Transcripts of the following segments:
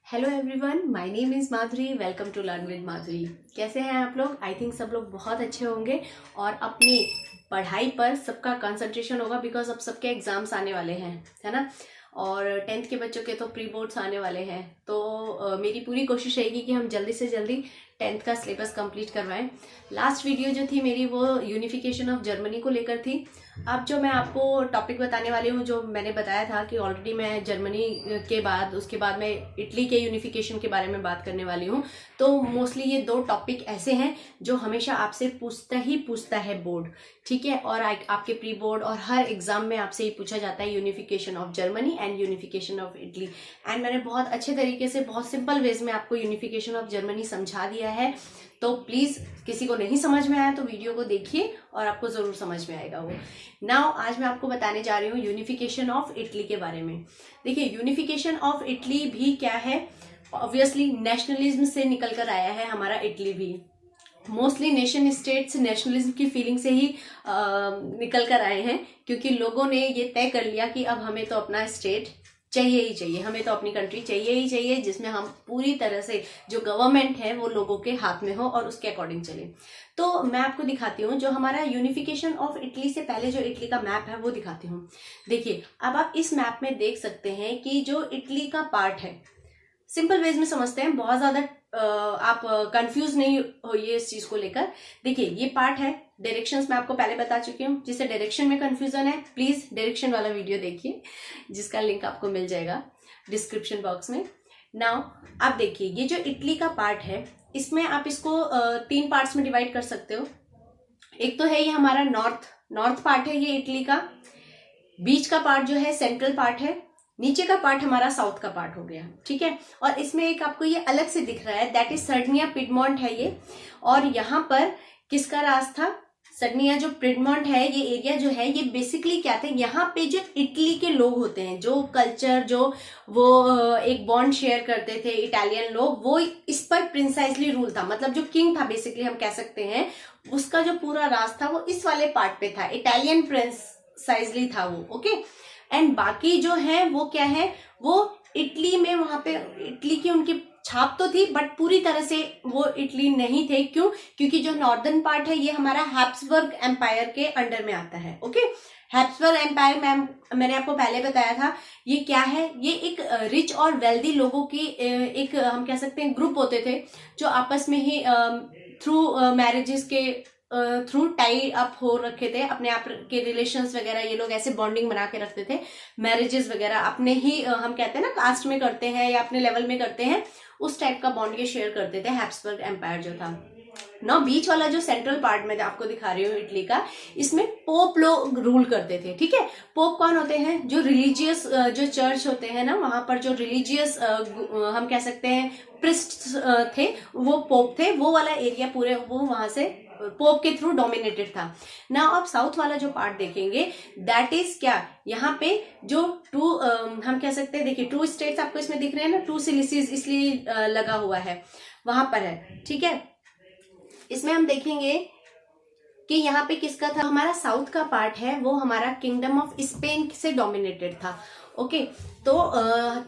Hello everyone, my name is Madhuri. Welcome to learn with Madhuri. कैसे हैं आप लोग? आई थिंक सब लोग बहुत अच्छे होंगे और अपनी पढ़ाई पर सबका कंसंट्रेशन होगा बिकॉज अब सबके एग्जाम्स आने वाले हैं, है ना। और 10th के बच्चों के तो प्री बोर्ड्स आने वाले हैं, तो मेरी पूरी कोशिश रहेगी कि हम जल्दी से जल्दी 10th का सिलेबस कंप्लीट करवाएं। लास्ट वीडियो जो थी मेरी वो यूनिफिकेशन ऑफ जर्मनी को लेकर थी। अब जो मैं आपको टॉपिक बताने वाली हूँ, जो मैंने बताया था कि ऑलरेडी मैं जर्मनी के बाद उसके बाद मैं इटली के यूनिफिकेशन के बारे में बात करने वाली हूँ। तो मोस्टली ये दो टॉपिक ऐसे हैं जो हमेशा आपसे पूछता है बोर्ड, ठीक है। और आपके प्री बोर्ड और हर एग्जाम में आपसे ये पूछा जाता है, unification of Germany and unification of Italy. And मैंने बहुत अच्छे तरीके से बहुत सिंपल वेज में आपको यूनिफिकेशन ऑफ जर्मनी समझा दिया है। तो प्लीज किसी को नहीं समझ में आया तो वीडियो को देखिए और आपको जरूर समझ में आएगा वो। नाउ आज मैं आपको बताने जा रही हूँ यूनिफिकेशन ऑफ इटली के बारे में। देखिए, यूनिफिकेशन ऑफ इटली भी क्या है, ऑब्वियसली नेशनलिज्म से निकल कर आया है हमारा इटली भी। मोस्टली नेशन स्टेट्स नेशनलिज्म की फीलिंग से ही निकल कर आए हैं, क्योंकि लोगों ने ये तय कर लिया कि अब हमें तो अपना स्टेट चाहिए ही चाहिए, हमें तो अपनी कंट्री चाहिए ही चाहिए जिसमें हम पूरी तरह से जो गवर्नमेंट है वो लोगों के हाथ में हो और उसके अकॉर्डिंग चले। तो मैं आपको दिखाती हूँ जो हमारा यूनिफिकेशन ऑफ इटली से पहले जो इटली का मैप है वो दिखाती हूँ। देखिए, अब आप इस मैप में देख सकते हैं कि जो इटली का पार्ट है, सिंपल वेज में समझते हैं, बहुत ज्यादा आप कंफ्यूज नहीं होइए इस चीज को लेकर। देखिए, ये पार्ट है, डायरेक्शंस मैं आपको पहले बता चुकी हूँ। जिसे डायरेक्शन में कंफ्यूजन है प्लीज डायरेक्शन वाला वीडियो देखिए, जिसका लिंक आपको मिल जाएगा डिस्क्रिप्शन बॉक्स में। नाउ आप देखिए, ये जो इटली का पार्ट है इसमें आप इसको 3 पार्ट्स में डिवाइड कर सकते हो। एक तो है ये हमारा नॉर्थ पार्ट है, ये इटली का। बीच का पार्ट जो है सेंट्रल पार्ट है। नीचे का पार्ट हमारा साउथ का पार्ट हो गया, ठीक है। और इसमें एक आपको ये अलग से दिख रहा है, दैट इज सर्डिनिया पिडमॉन्ट है ये। और यहाँ पर किसका राज था? सर्डिनिया जो पिडमॉन्ट है, ये एरिया जो है ये बेसिकली क्या थे, यहाँ पे जो इटली के लोग होते हैं, जो कल्चर जो वो एक बॉन्ड शेयर करते थे इटालियन लोग, वो इस पर प्रिंसाइजली रूल था। मतलब जो किंग था बेसिकली हम कह सकते हैं, उसका जो पूरा राज था वो इस वाले पार्ट पे था, इटालियन प्रिंसाइजली था वो, ओके। एंड बाकी जो है वो क्या है, वो इटली में वहां पे इटली की उनकी छाप तो थी बट पूरी तरह से वो इटली नहीं थे। क्यों? क्योंकि जो नॉर्दर्न पार्ट है ये हमारा हैब्सबर्ग एम्पायर के अंडर में आता है, ओके। हैब्सबर्ग एम्पायर मैंने आपको पहले बताया था, ये क्या है, ये एक रिच और वेल्दी लोगों की एक हम कह सकते हैं ग्रुप होते थे, जो आपस में ही थ्रू मैरिजेस के थ्रू टाई अप हो रखे थे, अपने आप के रिलेशंस वगैरह ये लोग ऐसे बॉन्डिंग बना के रखते थे। मैरिजेस वगैरह अपने ही हम कहते हैं ना कास्ट में करते हैं या अपने लेवल में करते हैं, उस टाइप का बॉन्ड ये शेयर करते थे हैब्सबर्ग एम्पायर जो था। ना बीच वाला जो सेंट्रल पार्ट में आपको दिखा रही हूँ इटली का, इसमें पोप लोग रूल करते थे, ठीक है। पोप कौन होते हैं? जो रिलीजियस जो चर्च होते हैं ना, वहां पर जो रिलीजियस हम कह सकते हैं प्रिस्ट थे, वो पोप थे। वो वाला एरिया पूरे वो वहां से पोप के थ्रू डोमिनेटेड था ना। आप साउथ वाला जो पार्ट देखेंगे, दैट इज क्या, यहाँ पे जो हम कह सकते हैं, देखिए 2 स्टेट्स आपको इसमें दिख रहे हैं ना, 2 सिलिसीज इसलिए लगा हुआ है, वहां पर है, ठीक है। इसमें हम देखेंगे कि यहाँ पे किसका था, हमारा साउथ का पार्ट है वो हमारा किंगडम ऑफ स्पेन से डोमिनेटेड था, ओके। तो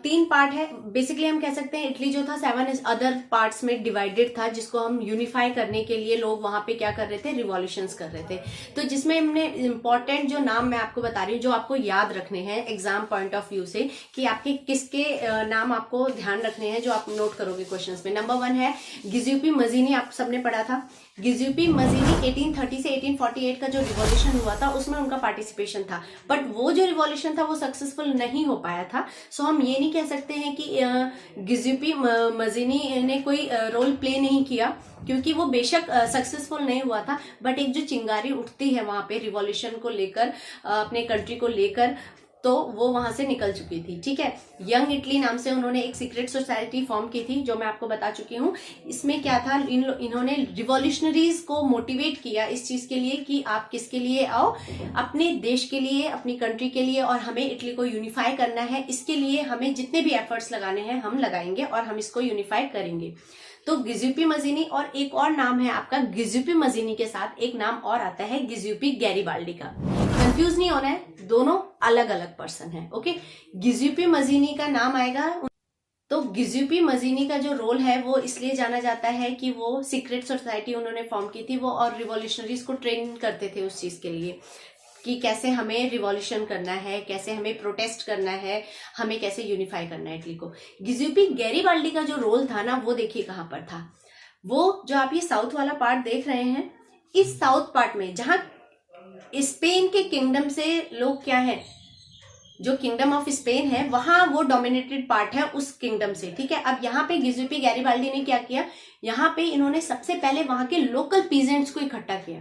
3 पार्ट है बेसिकली, हम कह सकते हैं इटली जो था 7 अदर पार्ट्स में डिवाइडेड था, जिसको हम यूनिफाई करने के लिए लोग वहां पे क्या कर रहे थे, रिवॉल्यूशंस कर रहे थे। तो जिसमें हमने इंपॉर्टेंट जो नाम मैं आपको बता रही हूँ, जो आपको याद रखने हैं एग्जाम पॉइंट ऑफ व्यू से, कि आपके किसके नाम आपको ध्यान रखने हैं जो आप नोट करोगे क्वेश्चंस में। नंबर 1 है गिजुपी मजीनी, आप सबने पढ़ा था। गिजुपी मजीनी 1830 से 1848 का जो रिवॉल्यूशन हुआ था उसमें उनका पार्टिसिपेशन था, बट वो जो रिवॉल्यूशन था वो सक्सेसफुल नहीं हो पाया था। सो हम ये नहीं कह सकते हैं कि गिजुपी मजीनी ने कोई रोल प्ले नहीं किया, क्योंकि वो बेशक सक्सेसफुल नहीं हुआ था, बट एक जो चिंगारी उठती है वहां पे रिवॉल्यूशन को लेकर, अपने कंट्री को लेकर, तो वो वहां से निकल चुकी थी, ठीक है। यंग इटली नाम से उन्होंने एक सीक्रेट सोसाइटी फॉर्म की थी, जो मैं आपको बता चुकी हूँ। इसमें क्या था, इन्होंने रिवॉल्यूशनरीज को मोटिवेट किया इस चीज के लिए कि आप किसके लिए आओ, अपने देश के लिए, अपनी कंट्री के लिए, और हमें इटली को यूनिफाई करना है। इसके लिए हमें जितने भी एफर्ट्स लगाने हैं हम लगाएंगे और हम इसको यूनिफाई करेंगे। तो गिजुपी मजीनी, और एक और नाम है आपका गिजुपी मजीनी के साथ एक नाम और आता है गिजुपी गैरिबाल्डी का। कंफ्यूज नहीं होना है, दोनों अलग अलग पर्सन है, ओके। गिजुपी मजीनी का नाम आएगा तो तो गिजुपी मजीनी का जो रोल है वो इसलिए जाना जाता है कि वो सीक्रेट सोसाइटी उन्होंने फॉर्म की थी वो, और रिवॉल्यूशनरीज को ट्रेन करते थे उस चीज के लिए कि कैसे हमें रिवॉल्यूशन करना है, कैसे हमें प्रोटेस्ट करना है, हमें कैसे यूनिफाई करना है इटली को। गिजुपी गैरीबाल्डी का जो रोल था ना वो देखिए कहाँ पर था। वो जो आप ये साउथ वाला पार्ट देख रहे हैं, इस साउथ पार्ट में जहां स्पेन के किंगडम से लोग क्या है, जो किंगडम ऑफ स्पेन है वहां वो डोमिनेटेड पार्ट है उस किंगडम से, ठीक है। अब यहाँ पे गिजुपी गैरीबाल्डी ने क्या किया, यहाँ पे इन्होंने सबसे पहले वहां के लोकल पीजेंट्स को इकट्ठा किया,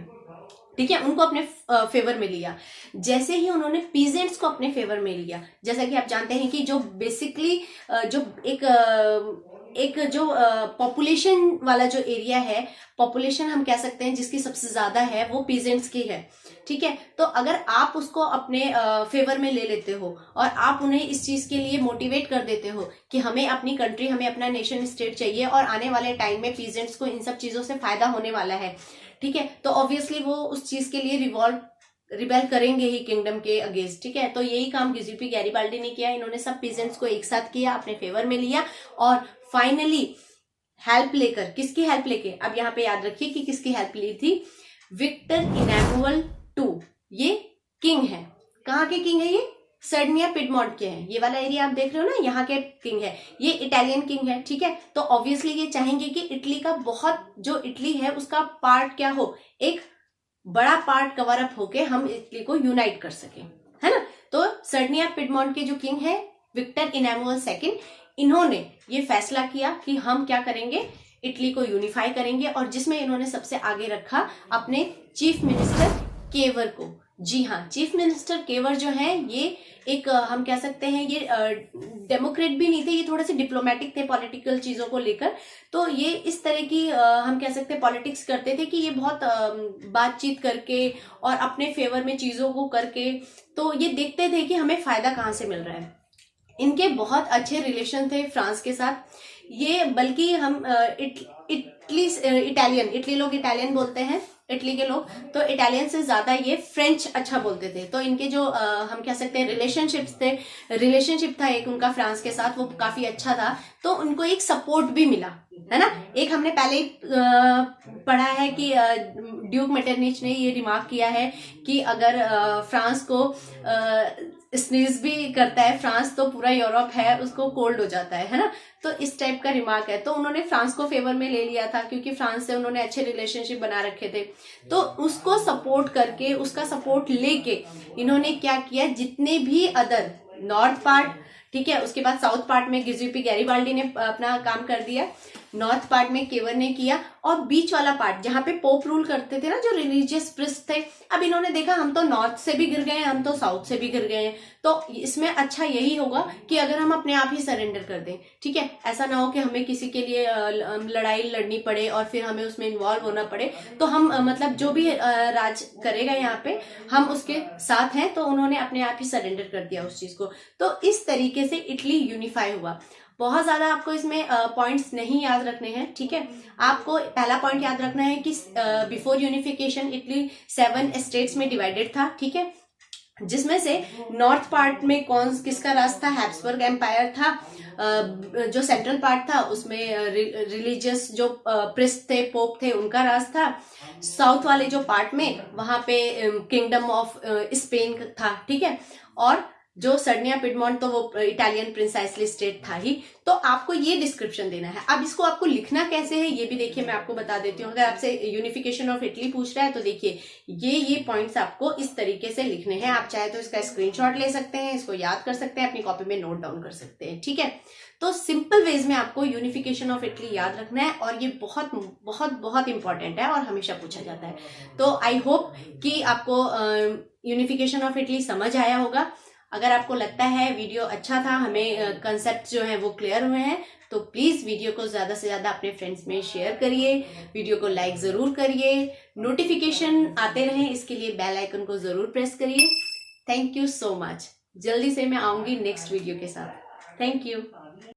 ठीक है, उनको अपने फेवर में लिया। जैसे ही उन्होंने पीजेंट्स को अपने फेवर में लिया, जैसा कि आप जानते हैं कि जो बेसिकली जो एक जो पॉपुलेशन वाला जो एरिया है, पॉपुलेशन हम कह सकते हैं जिसकी सबसे ज्यादा है वो पीजेंट्स की है, ठीक है। तो अगर आप उसको अपने फेवर में ले लेते हो और आप उन्हें इस चीज के लिए मोटिवेट कर देते हो कि हमें अपनी कंट्री, हमें अपना नेशन स्टेट चाहिए और आने वाले टाइम में पीजेंट्स को इन सब चीजों से फायदा होने वाला है, ठीक है, तो ऑब्वियसली वो उस चीज के लिए रिबेल करेंगे ही किंगडम के अगेंस्ट, ठीक है। तो यही काम गिजुपी गैरीबाल्डी ने किया, इन्होंने सब पीजेंट्स को एक साथ किया, अपने फेवर में लिया और फाइनली हेल्प लेकर, किसकी हेल्प लेके, अब यहाँ पे याद रखिए कि किसकी हेल्प ली थी, विक्टर इमैनुअल II, ये किंग है। कहाँ के किंग है ये, सर्डिनिया पिडमोंट के हैं, ये वाला एरिया आप देख रहे हो ना, यहाँ के किंग है, ये इटालियन किंग है, ठीक है। तो ऑब्वियसली ये चाहेंगे कि इटली का बहुत, जो इटली है उसका पार्ट क्या हो, एक बड़ा पार्ट कवर अप होके हम इटली को यूनाइट कर सके, है ना। तो सर्डिनिया पिडमोंट के जो किंग है विक्टर इमैनुअल II, इन्होंने ये फैसला किया कि हम क्या करेंगे, इटली को यूनिफाई करेंगे, और जिसमें इन्होंने सबसे आगे रखा अपने चीफ मिनिस्टर केवर को। जी हाँ, चीफ मिनिस्टर केवर जो है ये एक हम कह सकते हैं ये डेमोक्रेट भी नहीं थे, ये थोड़े से डिप्लोमेटिक थे पॉलिटिकल चीजों को लेकर। तो ये इस तरह की हम कह सकते हैं पॉलिटिक्स करते थे कि ये बहुत बातचीत करके और अपने फेवर में चीजों को करके, तो ये देखते थे कि हमें फायदा कहाँ से मिल रहा है। इनके बहुत अच्छे रिलेशन थे फ्रांस के साथ, ये बल्कि हम इटली लोग इटालियन बोलते हैं, इटली के लोग तो इटालियन से ज्यादा ये फ्रेंच अच्छा बोलते थे। तो इनके जो हम कह सकते हैं रिलेशनशिप था एक उनका फ्रांस के साथ, वो काफी अच्छा था। तो उनको एक सपोर्ट भी मिला, है ना। एक हमने पहले ही पढ़ा है कि ड्यूक मेटरनिच ने ये रिमार्क किया है कि अगर फ्रांस को स्नीज भी करता है फ्रांस तो पूरा यूरोप है उसको कोल्ड हो जाता है ना। तो इस टाइप का रिमार्क है। तो उन्होंने फ्रांस को फेवर में ले लिया था क्योंकि फ्रांस से उन्होंने अच्छे रिलेशनशिप बना रखे थे। तो उसको सपोर्ट करके, उसका सपोर्ट लेके इन्होंने क्या किया, जितने भी अदर नॉर्थ पार्ट, ठीक है, उसके बाद साउथ पार्ट में गिजुपी गैरीबाल्डी ने अपना काम कर दिया, नॉर्थ पार्ट में केवर ने किया, और बीच वाला पार्ट जहां पे पोप रूल करते थे ना, जो रिलीजियस प्रिस्ट थे, अब इन्होंने देखा हम तो नॉर्थ से भी गिर गए हैं, हम तो साउथ से भी गिर गए हैं, तो इसमें अच्छा यही होगा कि अगर हम अपने आप ही सरेंडर कर दें, ठीक है। ऐसा ना हो कि हमें किसी के लिए लड़ाई लड़नी पड़े और फिर हमें उसमें इन्वॉल्व होना पड़े। तो हम मतलब जो भी राज करेगा यहाँ पे हम उसके साथ हैं। तो उन्होंने अपने आप ही सरेंडर कर दिया उस चीज को। तो इस तरीके से इटली यूनिफाई हुआ। बहुत ज्यादा आपको इसमें पॉइंट्स नहीं याद रखने हैं, ठीक है। आपको पहला पॉइंट याद रखना है कि बिफोर यूनिफिकेशन इटली 7 स्टेट्स में डिवाइडेड था, ठीक है, जिसमें से नॉर्थ पार्ट में किसका राज था, हैब्सबर्ग एम्पायर था। जो सेंट्रल पार्ट था उसमें रिलीजियस जो प्रिस्ट थे, पोप थे, उनका राज था। साउथ वाले जो पार्ट में वहां पे किंगडम ऑफ स्पेन था, ठीक है। और जो सर्डिनिया पिडमोंट तो वो इटालियन प्रिंसाइसली स्टेट था ही। तो आपको ये डिस्क्रिप्शन देना है। अब इसको आपको लिखना कैसे है ये भी देखिए, मैं आपको बता देती हूँ। अगर आपसे यूनिफिकेशन ऑफ इटली पूछ रहा है तो देखिए ये पॉइंट्स आपको इस तरीके से लिखने हैं। आप चाहे तो इसका स्क्रीनशॉट ले सकते हैं, इसको याद कर सकते हैं, अपनी कॉपी में नोट डाउन कर सकते हैं, ठीक है। तो सिंपल वेज में आपको यूनिफिकेशन ऑफ इटली याद रखना है, और ये बहुत बहुत बहुत इंपॉर्टेंट है और हमेशा पूछा जाता है। तो आई होप कि आपको यूनिफिकेशन ऑफ इटली समझ आया होगा। अगर आपको लगता है वीडियो अच्छा था, हमें कंसेप्ट जो है वो क्लियर हुए हैं, तो प्लीज वीडियो को ज्यादा से ज्यादा अपने फ्रेंड्स में शेयर करिए, वीडियो को लाइक जरूर करिए, नोटिफिकेशन आते रहें इसके लिए बेल आइकन को जरूर प्रेस करिए। Thank you so much. जल्दी से मैं आऊंगी नेक्स्ट वीडियो के साथ। Thank you.